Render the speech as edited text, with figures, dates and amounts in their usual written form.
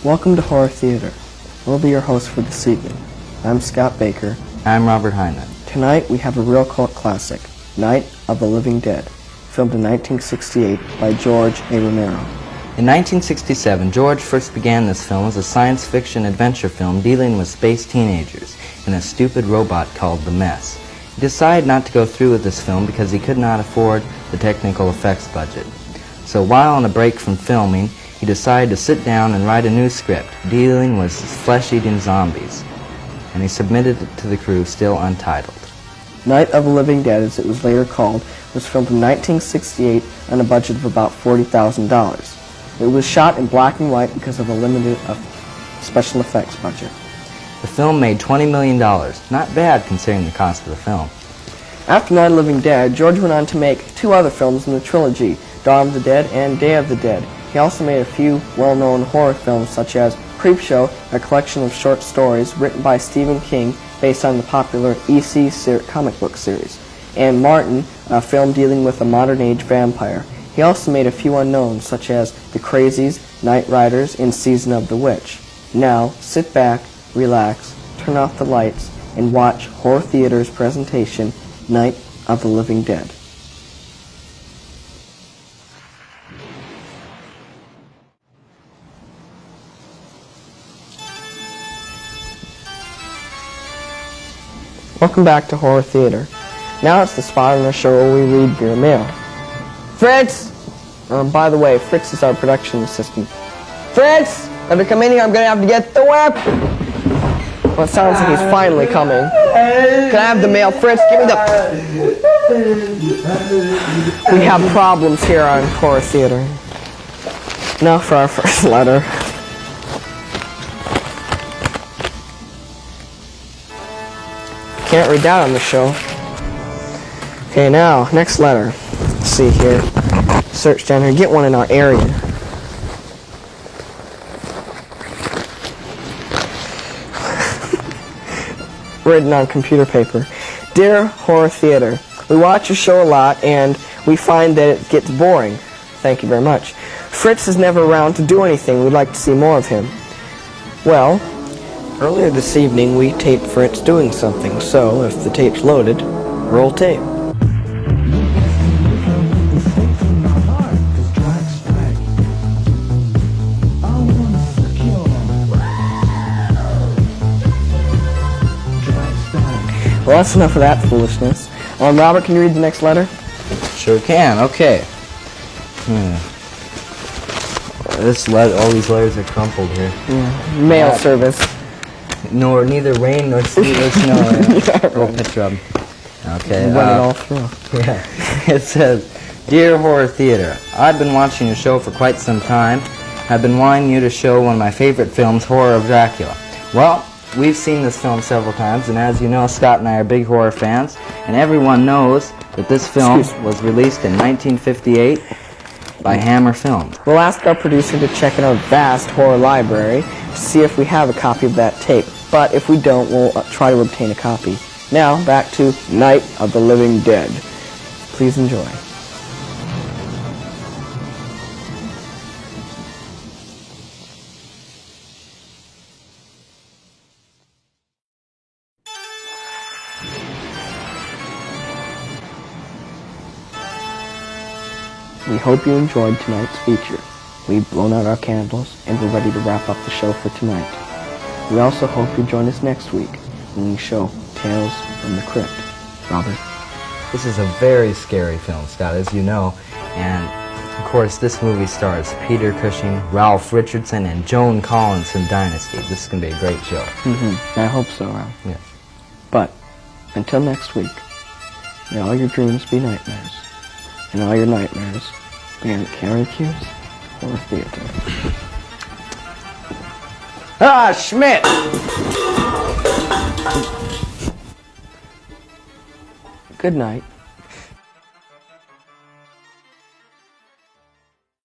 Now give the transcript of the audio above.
Welcome to Horror Theater. We'll be your host for this evening. I'm Scott Baker. I'm Robert Hyman. Tonight we have a real cult classic, Night of the Living Dead, filmed in 1968 by George A. Romero. In 1967, George first began this film as a science fiction adventure film dealing with space teenagers and a stupid robot called The Mess. He decided not to go through with this film because he could not afford the technical effects budget. So while on a break from filming, he decided to sit down and write a new script dealing with flesh-eating zombies, and he submitted it to the crew still untitled. Night of the Living Dead, as it was later called, was filmed in 1968 on a budget of about $40,000. It was shot in black and white because of a limited special effects budget. The film made $20 million, not bad considering the cost of the film. After Night of the Living Dead, George went on to make two other films in the trilogy, Dawn of the Dead and Day of the Dead. He also made a few well-known horror films such as Creepshow, a collection of short stories written by Stephen King based on the popular EC comic book series, and Martin, a film dealing with a modern-age vampire. He also made a few unknowns such as The Crazies, Night Riders, and Season of the Witch. Now, sit back, relax, turn off the lights, and watch Horror Theater's presentation, Night of the Living Dead. Welcome back to Horror Theater. Now it's the spot on the show where we read your mail. Fritz! By the way, Fritz is our production assistant. Fritz! Let me come in here, I'm gonna have to get the whip! Well, it sounds like he's finally coming. Can I have the mail, Fritz? Give me the... We have problems here on Horror Theater. Now for our first letter. Can't read that on the show. Okay, now, next letter. Let's see here. Search down here. Get one in our area. Written on computer paper. Dear Horror Theater, we watch your show a lot and we find that it gets boring. Thank you very much. Fritz is never around to do anything. We'd like to see more of him. Well, earlier this evening we taped Fritz doing something, so if the tape's loaded, roll tape. Well, that's enough of that foolishness. Robert, can you read the next letter? Sure can. Okay. All these letters are crumpled here. Yeah. Mail service. Neither rain nor sleet nor snow. Little picture of them. Okay. Run it all through. Yeah. It says, Dear Horror Theater, I've been watching your show for quite some time. I've been wanting you to show one of my favorite films, Horror of Dracula. Well, we've seen this film several times, and as you know, Scott and I are big horror fans, and everyone knows that this film was released in 1958 by Hammer Films. We'll ask our producer to check in our vast horror library to see if we have a copy of that tape, but if we don't, we'll try to obtain a copy. Now, back to Night of the Living Dead. Please enjoy. We hope you enjoyed tonight's feature. We've blown out our candles and we're ready to wrap up the show for tonight. We also hope you join us next week when we show Tales from the Crypt. Robert? This is a very scary film, Scott, as you know, and of course this movie stars Peter Cushing, Ralph Richardson, and Joan Collins from Dynasty. This is going to be a great show. I hope so, Ralph. Yes. But until next week, may all your dreams be nightmares. And all your nightmares be on Karaku's Horror Theater. Ah, Schmidt! Good night.